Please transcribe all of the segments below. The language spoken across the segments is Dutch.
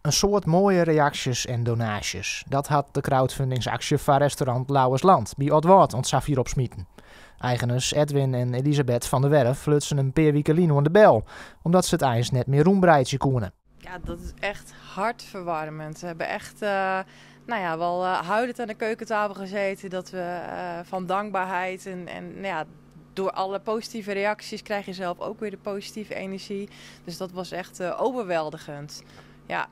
Een soort mooie reacties en donaties. Dat had de crowdfundingsactie van restaurant Lauwersland bij Oudwoord ons hier op smieten. Eigeners Edwin en Elisabeth van der Werf flutsen een paar weken aan de bel, omdat ze het ijs net meer roembreidje koenen. Ja, dat is echt hartverwarmend. We hebben echt wel huilend aan de keukentafel gezeten. Dat we van dankbaarheid en door alle positieve reacties krijg je zelf ook weer de positieve energie. Dus dat was echt overweldigend. Ja.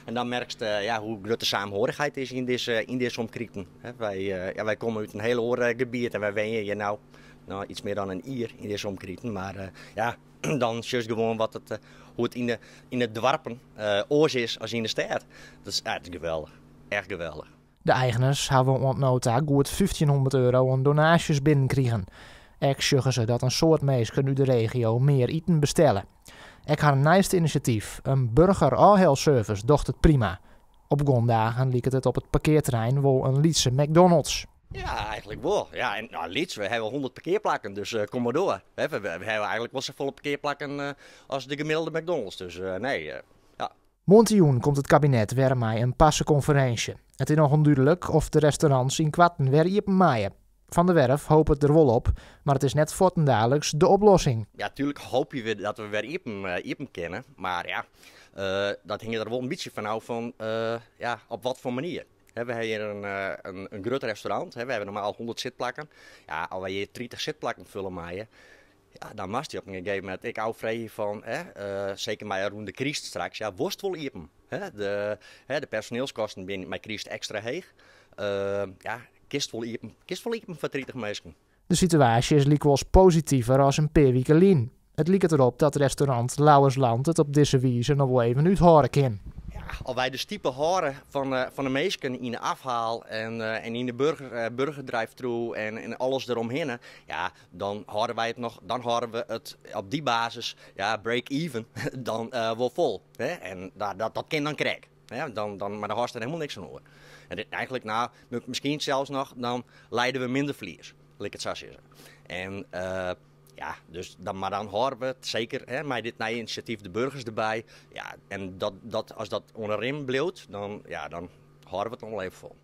En dan merk je hoe groot de samenhorigheid is in deze omkrieken. Wij komen uit een heel hoor gebied en wij wonen hier nou iets meer dan een uur in deze omkrieken. Maar dan zie je gewoon hoe het in het dorpen oors is als in de stad. Dat is echt geweldig. Echt geweldig. De eigenaars hebben ontnota goed €1500 aan donaties binnenkregen. Ook zeggen ze dat een soort mensen uit de regio meer eten bestellen. Ik had een nice initiatief. Een burger-afhaalservice docht het prima. Op gondagen liep het op het parkeerterrein wel een Lietse McDonald's. Ja, eigenlijk wel. Ja, en Leeds, we hebben 100 parkeerplakken, dus kom maar door. We hebben eigenlijk wel zo volle parkeerplakken als de gemiddelde McDonald's. Dus ja. Montioen komt het kabinet weer mij een passe conferentie. Het is nog onduidelijk of de restaurants in kwarten weer open maaien. Van der Werf hoopt het er wel op, maar het is net voortendadelijks de oplossing. Ja, natuurlijk hoop je weer dat we weer iepen kennen, maar ja, dat hing er wel een beetje van af van op wat voor manier. We hebben hier een groot restaurant, we hebben normaal 100 zitplakken. Ja, als wij hier 30 zitplakken vullen maaien, ja, dan mag je op een gegeven moment ik vrij van, zeker maar rond de crisis straks, ja, worst wel iepen. De personeelskosten zijn met crisis extra heeg. Kist wel iepen voor 30 mensen. De situatie is likwijls positiever als een paar weken geleden. Het lijkt erop dat restaurant Lauwersland het op deze wijze nog wel even uithouden kan. Ja, als wij de type horen van de mensen in de afhaal en in de burgerdrive-thru en alles eromheen, ja, dan houden wij het nog, dan houden we het op die basis, ja, break-even, dan wel vol. Hè? En dat kan dan krijgen. Ja, maar dan hoort er helemaal niks aan hoor. En eigenlijk, misschien zelfs nog, dan leiden we minder verlies. Laat ik het zo zeggen. En maar dan horen we het zeker, met dit nieuwe initiatief de burgers erbij. Ja, en als dat onder rem blijft, dan horen we het nog wel even vol.